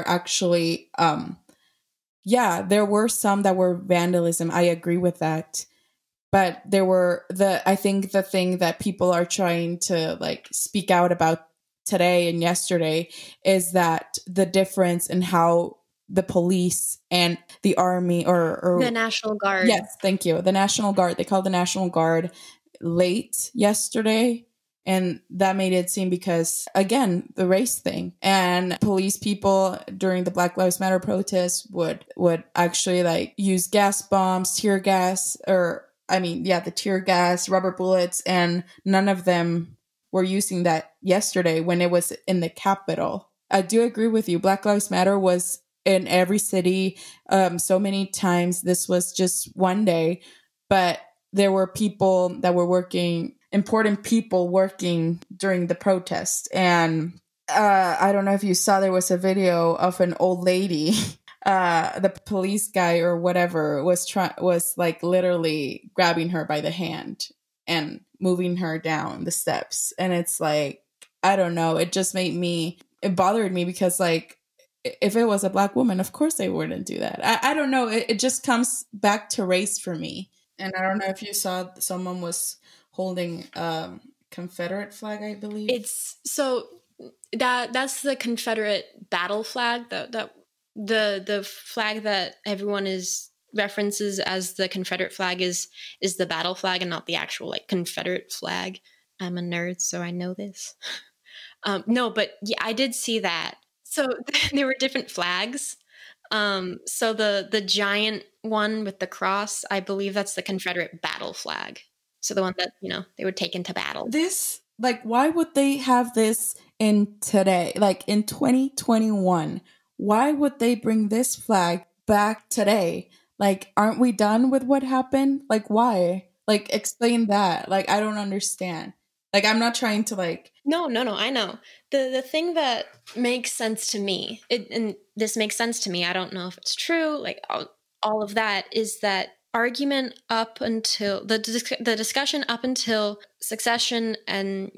actually, there were some that were vandalism. I agree with that. But there were I think the thing that people are trying to like speak out about today and yesterday is that the difference in how the police and the army or the National Guard. Yes, thank you. The National Guard. They called the National Guard late yesterday. And that made it seem because, again, the race thing. And police people during the Black Lives Matter protests would actually like use gas bombs, tear gas, the tear gas, rubber bullets, and none of them were using that yesterday when it was in the Capitol. I do agree with you. Black Lives Matter was in every city so many times. This was just one day, but there were people that were working, important people working during the protest. And I don't know if you saw, there was a video of an old lady. The police guy or whatever was like literally grabbing her by the hand and moving her down the steps. And it's like, I don't know. It bothered me because like, if it was a Black woman, of course they wouldn't do that. I don't know. It just comes back to race for me. And I don't know if you saw someone was holding Confederate flag, I believe. It's so that's the Confederate battle flag, the flag that everyone references as the Confederate flag is the battle flag and not the actual like Confederate flag. I'm a nerd, so I know this. No, but yeah, I did see that. So there were different flags. So the giant one with the cross, I believe that's the Confederate battle flag. So the one that, they would take into battle. This, like, why would they have this in today? Like in 2021, why would they bring this flag back today? Like, aren't we done with what happened? Like, why? Like, explain that. Like, I don't understand. Like, I'm not trying to like... No, I know. The thing that makes sense to me, and this makes sense to me, I don't know if it's true, like all of that, is that argument up until the discussion up until secession and,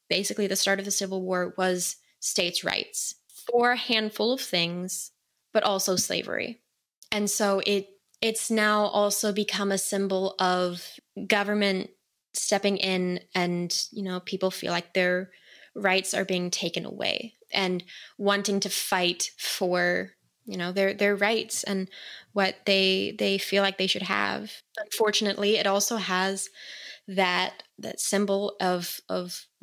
basically the start of the Civil War was states' rights for a handful of things, but also slavery. And so it's now also become a symbol of government stepping in and, people feel like their rights are being taken away and wanting to fight for, their rights and what they feel like they should have. Unfortunately, it also has that symbol of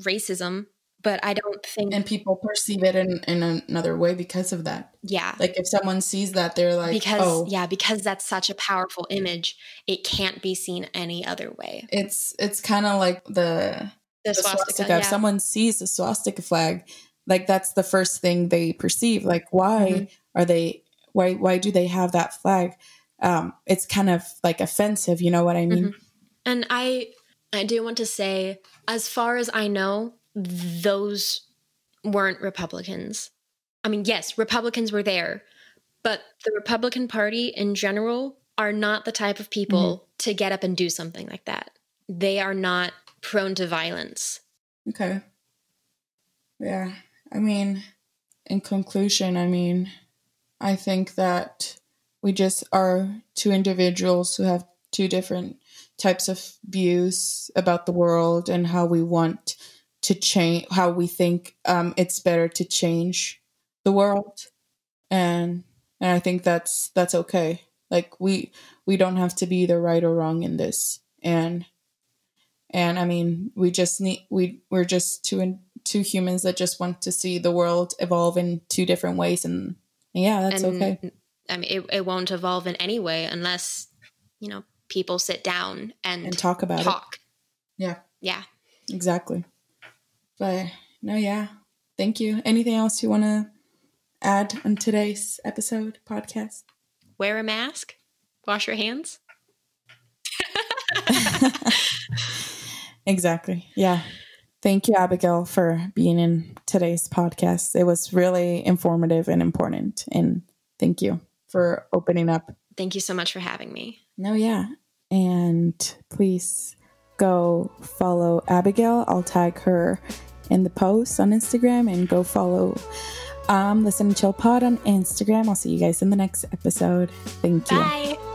racism but I don't think... And people perceive it in another way because of that. Yeah. Like if someone sees that, they're like, because that's such a powerful image, it can't be seen any other way. It's kind of like the swastika. Yeah. If someone sees the swastika flag, like that's the first thing they perceive. Like why do they have that flag? It's kind of like offensive, you know what I mean? And I do want to say, as far as I know, those weren't Republicans. I mean, yes, Republicans were there, but the Republican Party in general are not the type of people to get up and do something like that. They are not prone to violence. Okay. Yeah. I mean, in conclusion, I think that we just are two individuals who have two different types of views about the world and how we want to change, how we think it's better to change the world. And I think that's okay. Like we don't have to be either right or wrong in this. And I mean, we're just two humans that just want to see the world evolve in two different ways. And yeah, that's okay. I mean, it won't evolve in any way unless, people sit down and talk about it. Yeah. Yeah. Exactly. But no, yeah. Thank you. Anything else you want to add on today's podcast? Wear a mask. Wash your hands. Exactly. Yeah. Thank you, Abigail, for being in today's podcast. It was really informative and important. And thank you for opening up. Thank you so much for having me. No, yeah. And please go follow Abigail. I'll tag her in the post on Instagram, and go follow Listen and Chill Pod on Instagram. I'll see you guys in the next episode. Thank you. Bye.